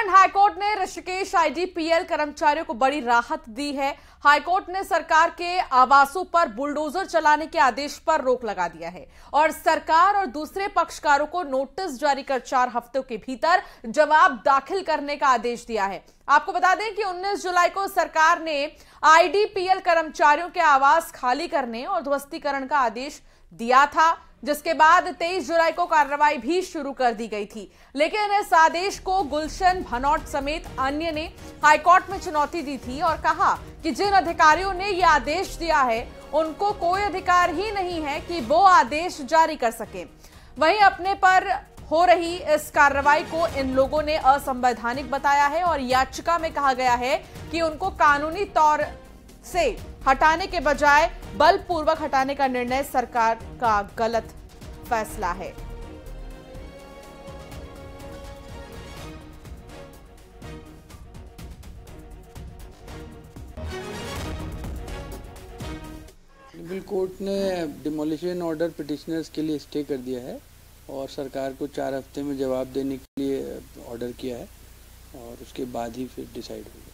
Uttarakhand high court ने Rishikesh IDPL कर्मचारियों को बड़ी राहत दी है। हाईकोर्ट ने सरकार के आवासों पर बुलडोजर चलाने के आदेश पर रोक लगा दिया है और सरकार और दूसरे पक्षकारों को नोटिस जारी कर 4 हफ्तों के भीतर जवाब दाखिल करने का आदेश दिया है। आपको बता दें कि 19 जुलाई को सरकार ने आईडीपीएल कर्मचारियों के आवास खाली करने और ध्वस्तीकरण का आदेश दिया था, जिसके बाद 23 जुलाई को कार्रवाई भी शुरू कर दी गई थी। लेकिन इस आदेश को गुलशन भनौट समेत अन्य ने हाईकोर्ट में चुनौती दी थी और कहा कि जिन अधिकारियों ने यह आदेश दिया है उनको कोई अधिकार ही नहीं है कि वो आदेश जारी कर सके। वहीं अपने पर हो रही इस कार्रवाई को इन लोगों ने असंवैधानिक बताया है और याचिका में कहा गया है कि उनको कानूनी तौर से हटाने के बजाय बलपूर्वक हटाने का निर्णय सरकार का गलत फैसला है। सिविल कोर्ट ने डिमोलिशन ऑर्डर पिटिशनर्स के लिए स्टे कर दिया है और सरकार को 4 हफ्ते में जवाब देने के लिए ऑर्डर किया है और उसके बाद ही फिर डिसाइड होगा।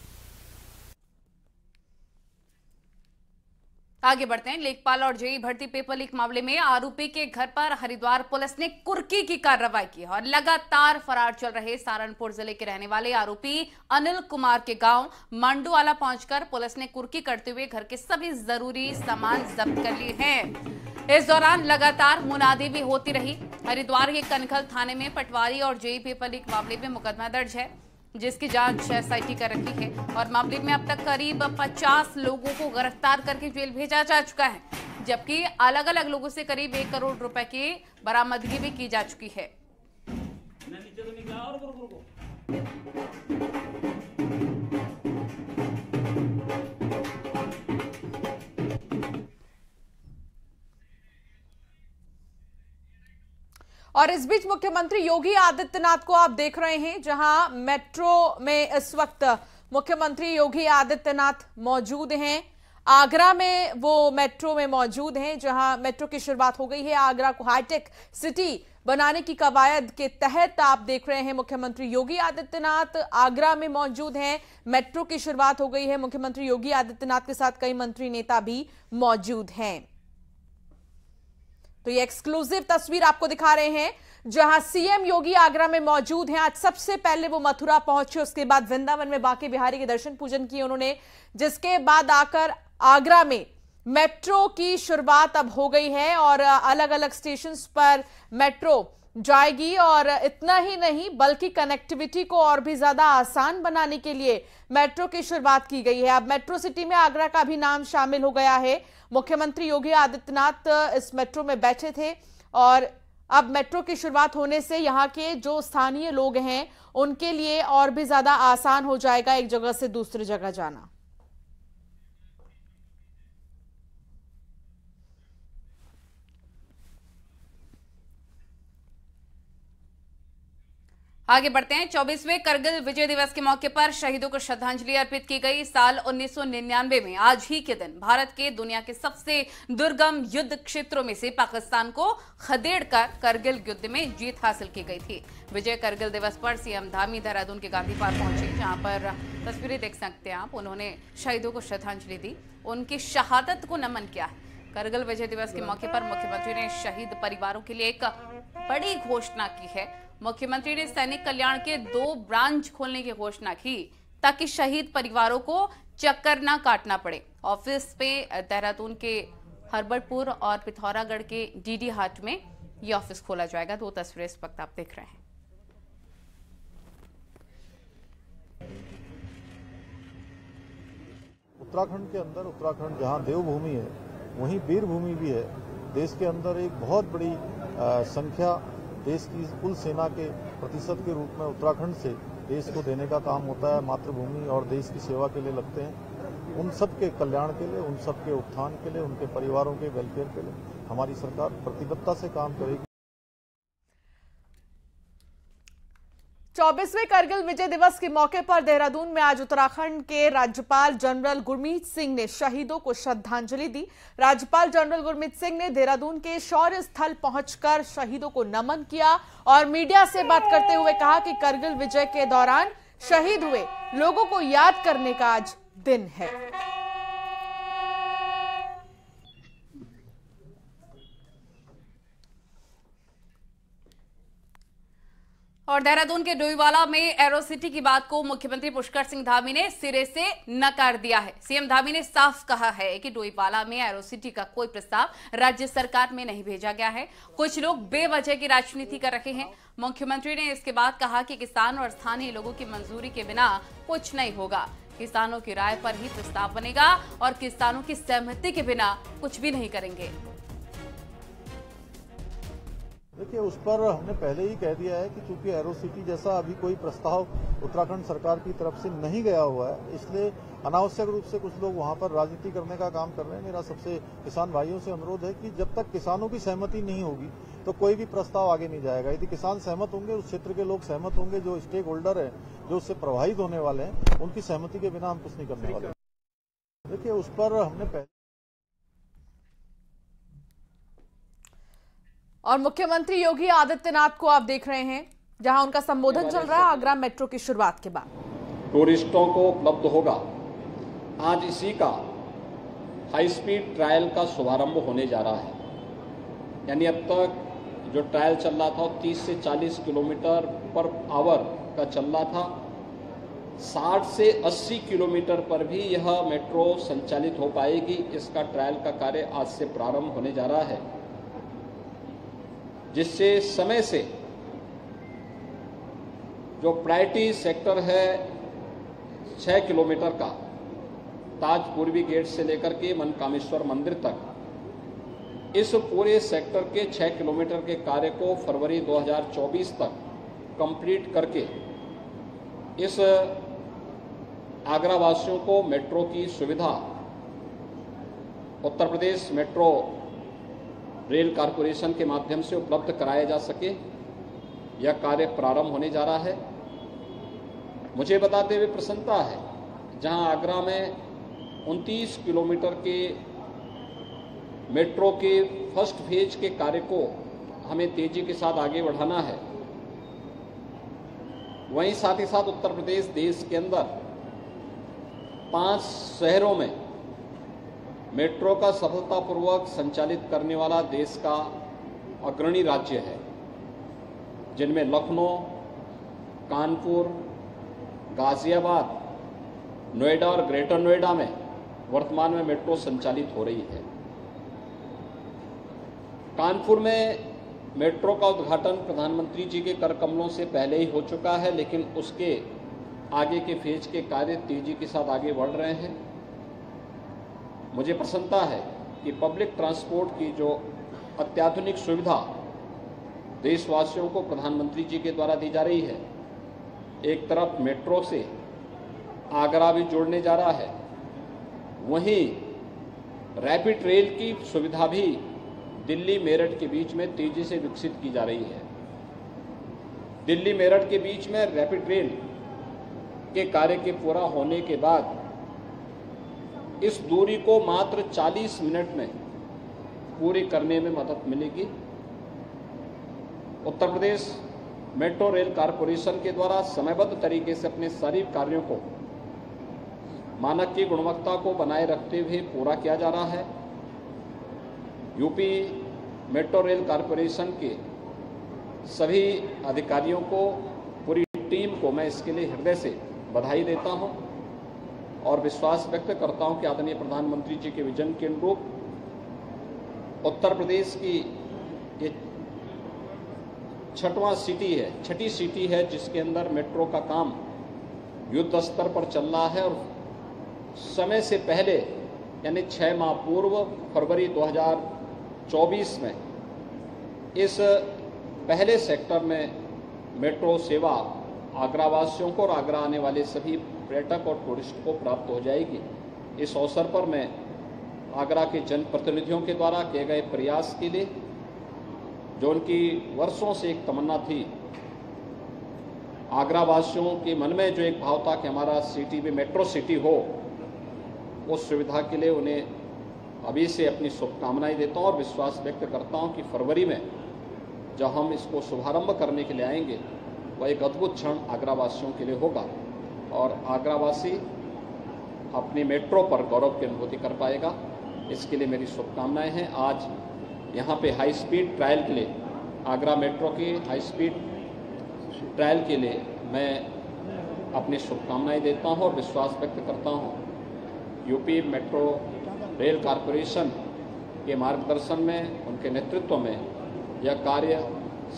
आगे बढ़ते हैं। लेखपाल और जेई भर्ती पेपर लीक मामले में आरोपी के घर पर हरिद्वार पुलिस ने कुर्की की कार्रवाई की और लगातार फरार चल रहे सहारनपुर जिले के रहने वाले आरोपी अनिल कुमार के गांव मांडूवाला पहुंचकर पुलिस ने कुर्की करते हुए घर के सभी जरूरी सामान जब्त कर लिए हैं। इस दौरान लगातार मुनादी भी होती रही। हरिद्वार के कनखल थाने में पटवारी और जेई पेपर लीक मामले में मुकदमा दर्ज है, जिसकी जांच एसआईटी कर रही है और मामले में अब तक करीब 50 लोगों को गिरफ्तार करके जेल भेजा जा चुका है, जबकि अलग अलग लोगों से करीब 1 करोड़ रुपए की बरामदगी भी की जा चुकी है। और इस बीच मुख्यमंत्री योगी आदित्यनाथ को आप देख रहे हैं, जहां मेट्रो में इस वक्त मुख्यमंत्री योगी आदित्यनाथ मौजूद हैं। आगरा में वो मेट्रो में मौजूद हैं, जहां मेट्रो की शुरुआत हो गई है। आगरा को हाईटेक सिटी बनाने की कवायद के तहत आप देख रहे हैं मुख्यमंत्री योगी आदित्यनाथ आगरा में मौजूद हैं। मेट्रो की शुरुआत हो गई है। मुख्यमंत्री योगी आदित्यनाथ के साथ कई मंत्री नेता भी मौजूद हैं। तो ये एक्सक्लूसिव तस्वीर आपको दिखा रहे हैं, जहां सीएम योगी आगरा में मौजूद हैं। आज सबसे पहले वो मथुरा पहुंचे, उसके बाद वृंदावन में बांके बिहारी के दर्शन पूजन किए उन्होंने, जिसके बाद आकर आगरा में मेट्रो की शुरुआत अब हो गई है और अलग अलग स्टेशंस पर मेट्रो जाएगी। और इतना ही नहीं बल्कि कनेक्टिविटी को और भी ज्यादा आसान बनाने के लिए मेट्रो की शुरुआत की गई है। अब मेट्रो सिटी में आगरा का भी नाम शामिल हो गया है। मुख्यमंत्री योगी आदित्यनाथ इस मेट्रो में बैठे थे और अब मेट्रो की शुरुआत होने से यहां के जो स्थानीय लोग हैं उनके लिए और भी ज्यादा आसान हो जाएगा एक जगह से दूसरी जगह जाना। आगे बढ़ते हैं। 24वें करगिल विजय दिवस के मौके पर शहीदों को श्रद्धांजलि अर्पित की गई। साल 1999 में आज ही के दिन भारत के दुनिया के सबसे दुर्गम युद्ध क्षेत्रों में से पाकिस्तान को खदेड़कर करगिल युद्ध में जीत हासिल की गई थी। विजय करगिल दिवस पर सीएम धामी देहरादून के गांधी पार्क पहुंचे, जहां पर तस्वीरें देख सकते हैं आप। उन्होंने शहीदों को श्रद्धांजलि दी, उनकी शहादत को नमन किया है। करगिल विजय दिवस के मौके पर मुख्यमंत्री ने शहीद परिवारों के लिए एक बड़ी घोषणा की है। मुख्यमंत्री ने सैनिक कल्याण के 2 ब्रांच खोलने की घोषणा की, ताकि शहीद परिवारों को चक्कर ना काटना पड़े। ऑफिस पे देहरादून के हरबरपुर और पिथौरागढ़ के डीडी हाट में ये ऑफिस खोला जाएगा। 2 तस्वीरें इस वक्त आप देख रहे हैं। उत्तराखंड के अंदर, उत्तराखंड जहां देवभूमि है वहीं वीर भूमि भी है। देश के अंदर एक बहुत बड़ी संख्या देश की कुल सेना के प्रतिशत के रूप में उत्तराखंड से देश को देने का काम होता है। मातृभूमि और देश की सेवा के लिए लगते हैं। उन सब के कल्याण के लिए, उन सब के उत्थान के लिए, उनके परिवारों के वेलफेयर के लिए हमारी सरकार प्रतिबद्धता से काम करेगी। 24वें करगिल विजय दिवस के मौके पर देहरादून में आज उत्तराखंड के राज्यपाल जनरल गुरमीत सिंह ने शहीदों को श्रद्धांजलि दी। राज्यपाल जनरल गुरमीत सिंह ने देहरादून के शौर्य स्थल पहुंचकर शहीदों को नमन किया और मीडिया से बात करते हुए कहा कि करगिल विजय के दौरान शहीद हुए लोगों को याद करने का आज दिन है। और देहरादून के डोईवाला में एरोसिटी की बात को मुख्यमंत्री पुष्कर सिंह धामी ने सिरे से नकार दिया है। सीएम धामी ने साफ कहा है कि डोईवाला में एरोसिटी का कोई प्रस्ताव राज्य सरकार में नहीं भेजा गया है। कुछ लोग बेवजह की राजनीति कर रहे हैं। मुख्यमंत्री ने इसके बाद कहा कि किसान और स्थानीय लोगों की मंजूरी के बिना कुछ नहीं होगा। किसानों की राय पर ही प्रस्ताव बनेगा और किसानों की सहमति के बिना कुछ भी नहीं करेंगे। देखिए, उस पर हमने पहले ही कह दिया है कि चूंकि एरोसिटी जैसा अभी कोई प्रस्ताव उत्तराखंड सरकार की तरफ से नहीं गया हुआ है, इसलिए अनावश्यक रूप से कुछ लोग वहां पर राजनीति करने का काम कर रहे हैं। मेरा सबसे किसान भाइयों से अनुरोध है कि जब तक किसानों की सहमति नहीं होगी तो कोई भी प्रस्ताव आगे नहीं जाएगा। यदि किसान सहमत होंगे, उस क्षेत्र के लोग सहमत होंगे, जो स्टेक होल्डर है, जो उससे प्रभावित होने वाले हैं, उनकी सहमति के बिना हम कुछ नहीं करने वाले। देखिए, उस पर हमने पहले और मुख्यमंत्री योगी आदित्यनाथ को आप देख रहे हैं जहां उनका संबोधन चल रहा है आगरा मेट्रो की शुरुआत के बाद। टूरिस्टों को उपलब्ध होगा। आज इसी का हाई स्पीड ट्रायल का शुभारंभ होने जा रहा है। यानी अब तक जो ट्रायल चल रहा था 30 से 40 किलोमीटर पर आवर का चल रहा था, 60 से 80 किलोमीटर पर भी यह मेट्रो संचालित हो पाएगी। इसका ट्रायल का कार्य आज से प्रारंभ होने जा रहा है, जिससे समय से जो प्रायोरिटी सेक्टर है 6 किलोमीटर का, ताज पूर्वी गेट से लेकर के मनकामेश्वर मंदिर तक, इस पूरे सेक्टर के 6 किलोमीटर के कार्य को फरवरी 2024 तक कंप्लीट करके इस आगरा वासियों को मेट्रो की सुविधा Uttar Pradesh metro rail corporation के माध्यम से उपलब्ध कराया जा सके, यह कार्य प्रारंभ होने जा रहा है। मुझे बताते हुए प्रसन्नता है, जहां आगरा में 29 किलोमीटर के मेट्रो के फर्स्ट फेज के कार्य को हमें तेजी के साथ आगे बढ़ाना है, वहीं साथ ही साथ उत्तर प्रदेश देश के अंदर 5 शहरों में मेट्रो का सफलतापूर्वक संचालित करने वाला देश का अग्रणी राज्य है, जिनमें लखनऊ, कानपुर, गाजियाबाद, नोएडा और ग्रेटर नोएडा में वर्तमान में मेट्रो संचालित हो रही है। कानपुर में मेट्रो का उद्घाटन प्रधानमंत्री जी के कर कमलों से पहले ही हो चुका है, लेकिन उसके आगे के फेज के कार्य तेजी के साथ आगे बढ़ रहे हैं। मुझे प्रसन्नता है कि पब्लिक ट्रांसपोर्ट की जो अत्याधुनिक सुविधा देशवासियों को प्रधानमंत्री जी के द्वारा दी जा रही है, एक तरफ मेट्रो से आगरा भी जोड़ने जा रहा है, वहीं रैपिड रेल की सुविधा भी दिल्ली मेरठ के बीच में तेजी से विकसित की जा रही है। दिल्ली मेरठ के बीच में रैपिड रेल के कार्य के पूरा होने के बाद इस दूरी को मात्र 40 मिनट में पूरी करने में मदद मिलेगी। Uttar Pradesh metro rail corporation के द्वारा समयबद्ध तरीके से अपने सारे कार्यों को मानक की गुणवत्ता को बनाए रखते हुए पूरा किया जा रहा है। यूपी मेट्रो रेल कारपोरेशन के सभी अधिकारियों को, पूरी टीम को मैं इसके लिए हृदय से बधाई देता हूं और विश्वास व्यक्त करता हूं कि आदरणीय प्रधानमंत्री जी के विजन के अनुरूप उत्तर प्रदेश की ये छठी सिटी है जिसके अंदर मेट्रो का काम युद्ध स्तर पर चल रहा है और समय से पहले यानी 6 माह पूर्व फरवरी 2024 में इस पहले सेक्टर में मेट्रो सेवा आगरा वासियों को और आगरा आने वाले सभी पर्यटक और टूरिस्ट को प्राप्त हो जाएगी। इस अवसर पर मैं आगरा के जनप्रतिनिधियों के द्वारा किए गए प्रयास के लिए, जो उनकी वर्षों से एक तमन्ना थी, आगरा वासियों के मन में जो एक भाव था कि हमारा सिटी भी मेट्रो सिटी हो, उस सुविधा के लिए उन्हें अभी से अपनी शुभकामनाएं देता हूं और विश्वास व्यक्त करता हूं कि फरवरी में जब हम इसको शुभारंभ करने के लिए आएंगे, वह एक अद्भुत क्षण आगरा वासियों के लिए होगा। और आगरावासी अपनी मेट्रो पर गौरव की अनुभूति कर पाएगा। इसके लिए मेरी शुभकामनाएं हैं। आज यहाँ पे हाई स्पीड ट्रायल के लिए, आगरा मेट्रो की हाई स्पीड ट्रायल के लिए मैं अपनी शुभकामनाएं देता हूँ और विश्वास व्यक्त करता हूँ यूपी मेट्रो रेल कॉरपोरेशन के मार्गदर्शन में, उनके नेतृत्व में यह कार्य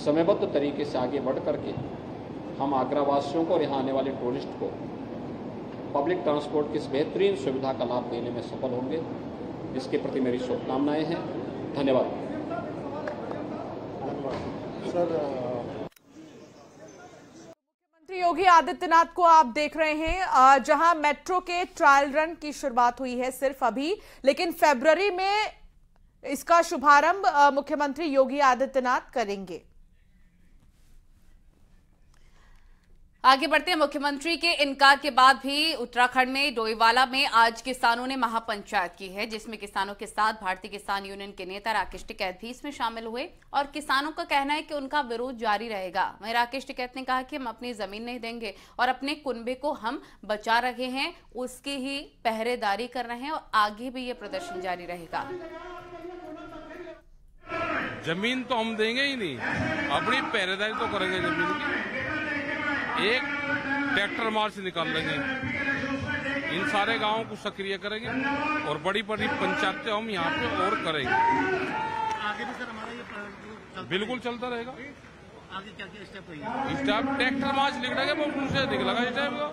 समयबद्ध तरीके से आगे बढ़ करके हम आगरावासियों को और यहाँ आने वाले टूरिस्ट को पब्लिक ट्रांसपोर्ट की इस बेहतरीन सुविधा का लाभ देने में सफल होंगे। इसके प्रति मेरी शुभकामनाएं हैं। धन्यवाद। सर, मुख्यमंत्री योगी आदित्यनाथ को आप देख रहे हैं, जहां मेट्रो के ट्रायल रन की शुरुआत हुई है सिर्फ अभी, लेकिन फरवरी में इसका शुभारंभ मुख्यमंत्री योगी आदित्यनाथ करेंगे। आगे बढ़ते हैं। मुख्यमंत्री के इनकार के बाद भी उत्तराखंड में डोईवाला में आज किसानों ने महापंचायत की है, जिसमें किसानों के साथ भारतीय किसान यूनियन के नेता राकेश टिकैत भी इसमें शामिल हुए और किसानों का कहना है कि उनका विरोध जारी रहेगा। वहीं राकेश टिकैत ने कहा कि हम अपनी जमीन नहीं देंगे और अपने कुनबे को हम बचा रहे हैं, उसकी ही पहरेदारी कर रहे हैं और आगे भी ये प्रदर्शन जारी रहेगा। जमीन तो हम देंगे ही नहीं, अपनी पहरेदारी तो करेंगे जमीन की। एक ट्रैक्टर मार्च निकाल लेंगे, इन सारे गांवों को सक्रिय करेंगे और बड़ी बड़ी पंचायतें हम यहाँ पे और करेंगे। आगे भी सर हमारा ये बिल्कुल चलता रहेगा। आगे क्या क्या स्टेप होगा? इस टाइम ट्रैक्टर मार्च निकलेगा, वो उनसे निकलेगा इस टाइम का।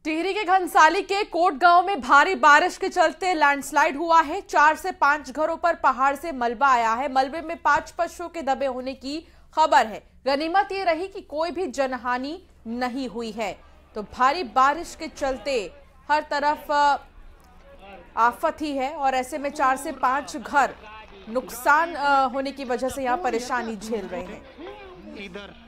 टिहरी के घनसाली के कोट गांव में भारी बारिश के चलते लैंडस्लाइड हुआ है। 4 से 5 घरों पर पहाड़ से मलबा आया है। मलबे में 5 पशुओं के दबे होने की खबर है। गनीमत ये रही कि कोई भी जनहानि नहीं हुई है। तो भारी बारिश के चलते हर तरफ आफत ही है और ऐसे में 4 से 5 घर नुकसान होने की वजह से यहां परेशानी झेल रहे हैं।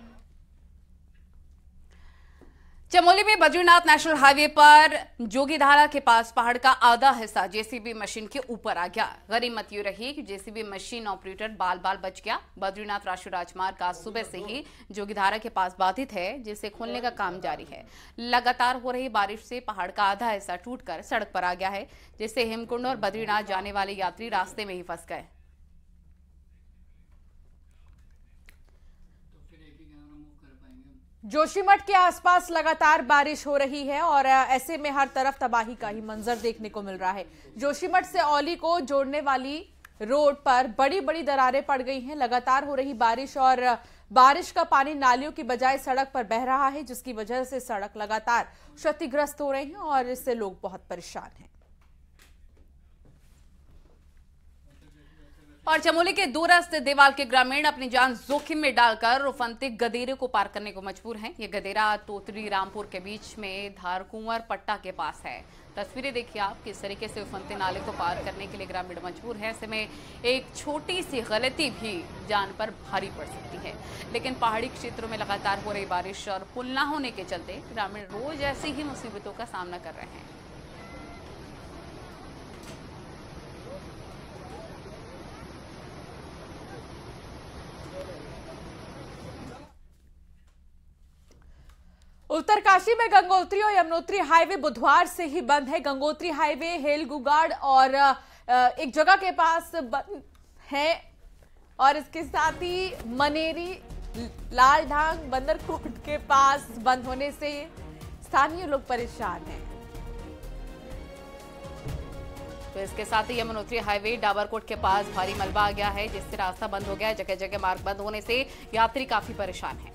चमोली में बद्रीनाथ नेशनल हाईवे पर जोगीधारा के पास पहाड़ का आधा हिस्सा जेसीबी मशीन के ऊपर आ गया। गनीमत ये रही कि जेसीबी मशीन ऑपरेटर बाल बाल बच गया। बद्रीनाथ राष्ट्रीय राजमार्ग आज सुबह से ही जोगीधारा के पास बाधित है, जिसे खोलने का काम जारी है। लगातार हो रही बारिश से पहाड़ का आधा हिस्सा टूटकर सड़क पर आ गया है, जिससे हेमकुंड और बद्रीनाथ जाने वाले यात्री रास्ते में ही फंस गए। जोशीमठ के आसपास लगातार बारिश हो रही है और ऐसे में हर तरफ तबाही का ही मंजर देखने को मिल रहा है। जोशीमठ से औली को जोड़ने वाली रोड पर बड़ी बड़ी दरारें पड़ गई हैं। लगातार हो रही बारिश और बारिश का पानी नालियों की बजाय सड़क पर बह रहा है, जिसकी वजह से सड़क लगातार क्षतिग्रस्त हो रही है और इससे लोग बहुत परेशान हैं। और चमोली के दूरस्थ देवाल के ग्रामीण अपनी जान जोखिम में डालकर उफनते गदेरे को पार करने को मजबूर हैं। ये गदेरा तोतरी रामपुर के बीच में धारकुंवर पट्टा के पास है। तस्वीरें देखिए आप, किस तरीके से उफनते नाले को पार करने के लिए ग्रामीण मजबूर है। ऐसे में एक छोटी सी गलती भी जान पर भारी पड़ सकती है। लेकिन पहाड़ी क्षेत्रों में लगातार हो रही बारिश और पुल न होने के चलते ग्रामीण रोज ऐसी ही मुसीबतों का सामना कर रहे हैं। उत्तरकाशी में गंगोत्री और यमुनोत्री हाईवे बुधवार से ही बंद है। गंगोत्री हाईवे हेलगुगाड़ और एक जगह के पास बंद है और इसके साथ ही मनेरी लालढांग बंदरकोट के पास बंद होने से स्थानीय लोग परेशान हैं। तो इसके साथ ही यमुनोत्री हाईवे डाबरकोट के पास भारी मलबा आ गया है, जिससे रास्ता बंद हो गया है। जगह जगह मार्ग बंद होने से यात्री काफी परेशान हैं।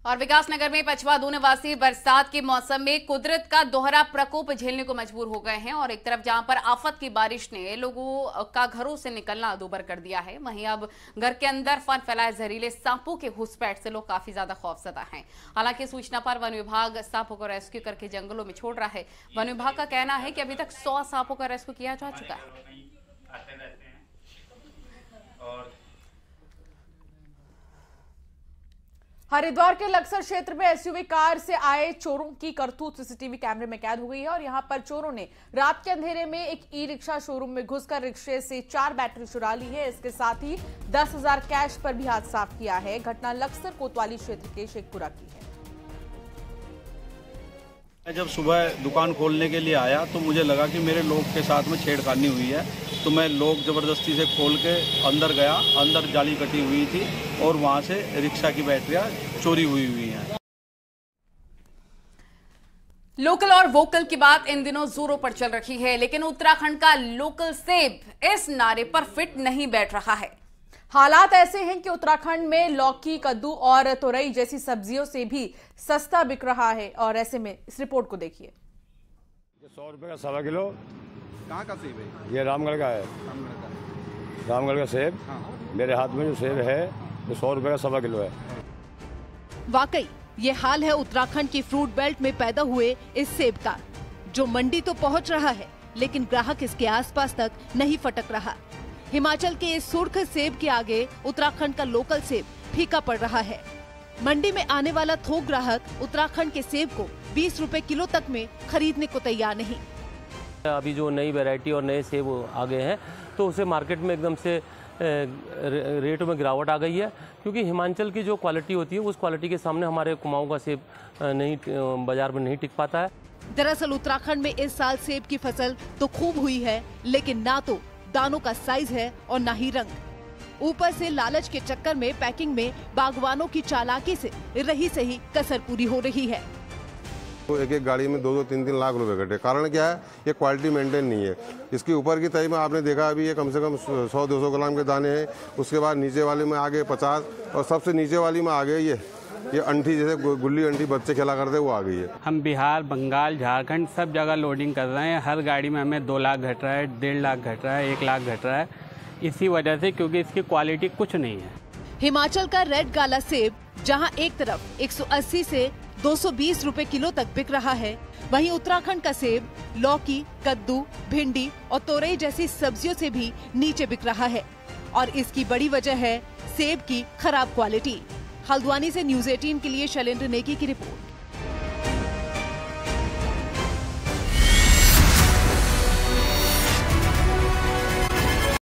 और विकासनगर में पचवा निवासी बरसात के मौसम में कुदरत का दोहरा प्रकोप झेलने को मजबूर हो गए हैं और एक तरफ जहां पर आफत की बारिश ने लोगों का घरों से निकलना दूभर कर दिया है, वहीं अब घर के अंदर फन फैलाए जहरीले सांपों के घुसपैठ से लोग काफी ज्यादा खौफजदा हैं। हालांकि सूचना पर वन विभाग सांपों को रेस्क्यू करके जंगलों में छोड़ रहा है। वन विभाग का कहना है कि अभी तक 100 सांपों का रेस्क्यू किया जा चुका है। हरिद्वार के लक्सर क्षेत्र में एसयूवी कार से आए चोरों की करतूत सीसीटीवी कैमरे में कैद हो गई है और यहां पर चोरों ने रात के अंधेरे में एक ई रिक्शा शोरूम में घुसकर रिक्शे से 4 बैटरी चुरा ली है। इसके साथ ही 10,000 कैश पर भी हाथ साफ किया है। घटना लक्सर कोतवाली क्षेत्र के शेखपुरा की है। जब सुबह दुकान खोलने के लिए आया तो मुझे लगा कि मेरे लोग के साथ में छेड़खानी हुई है, तो मैं लोग जबरदस्ती से खोल के अंदर गया। अंदर जाली कटी हुई थी और वहां से रिक्शा की बैटरियां चोरी हुई हैं। लोकल और वोकल की बात इन दिनों जोरों पर चल रही है, लेकिन उत्तराखंड का लोकल सेब इस नारे पर फिट नहीं बैठ रहा है। हालात ऐसे हैं कि उत्तराखंड में लौकी, कद्दू और तोरई जैसी सब्जियों से भी सस्ता बिक रहा है और ऐसे में इस रिपोर्ट को देखिए। 100 रुपए का 1.25 किलो। कहाँ का सेब है? ये रामगढ़ का है। रामगढ़ का सेब। मेरे हाथ में जो सेब है वो 100 रुपए का 1.25 किलो है। वाकई ये हाल है उत्तराखंड की फ्रूट बेल्ट में पैदा हुए इस सेब का, जो मंडी तो पहुंच रहा है लेकिन ग्राहक इसके आसपास तक नहीं फटक रहा। हिमाचल के इस सुर्ख सेब के आगे उत्तराखंड का लोकल सेब फीका पड़ रहा है। मंडी में आने वाला थोक ग्राहक उत्तराखंड के सेब को 20 रुपए किलो तक में खरीदने को तैयार नहीं। अभी जो नई वैरायटी और नए सेब आ गए हैं तो उसे मार्केट में एकदम से रेट में गिरावट आ गई है, क्योंकि हिमाचल की जो क्वालिटी होती है उस क्वालिटी के सामने हमारे कुमाऊं का सेब नहीं बाजार में नहीं टिक पाता है। दरअसल उत्तराखंड में इस साल सेब की फसल तो खूब हुई है, लेकिन ना तो दानों का साइज है और ना ही रंग। ऊपर से लालच के चक्कर में पैकिंग में बागवानों की चालाकी से रही सही कसर पूरी हो रही है। तो एक गाड़ी में 2-3 लाख रुपए कटे। कारण क्या है? ये क्वालिटी मेंटेन नहीं है। इसकी ऊपर की तय में आपने देखा अभी ये कम से कम 100-200 ग्राम के दाने हैं। उसके बाद नीचे वाले में आगे 50 और सबसे नीचे वाली में आ गए ये अंठी, जैसे गुल्ली अंठी बच्चे खेला करते वो आ गई है। हम बिहार, बंगाल, झारखंड सब जगह लोडिंग कर रहे हैं। हर गाड़ी में हमें 2 लाख घट रहा है, 1.5 लाख घट रहा है, 1 लाख घट रहा है, इसी वजह से, क्योंकि इसकी क्वालिटी कुछ नहीं है। हिमाचल का रेड गाला सेब जहां एक तरफ 180 से 220 रुपए किलो तक बिक रहा है, वहीं उत्तराखंड का सेब लौकी, कद्दू, भिंडी और तोरई जैसी सब्जियों से भी नीचे बिक रहा है। और इसकी बड़ी वजह है सेब की खराब क्वालिटी। हल्द्वानी से न्यूज़ 18 के लिए शैलेंद्र नेगी की रिपोर्ट।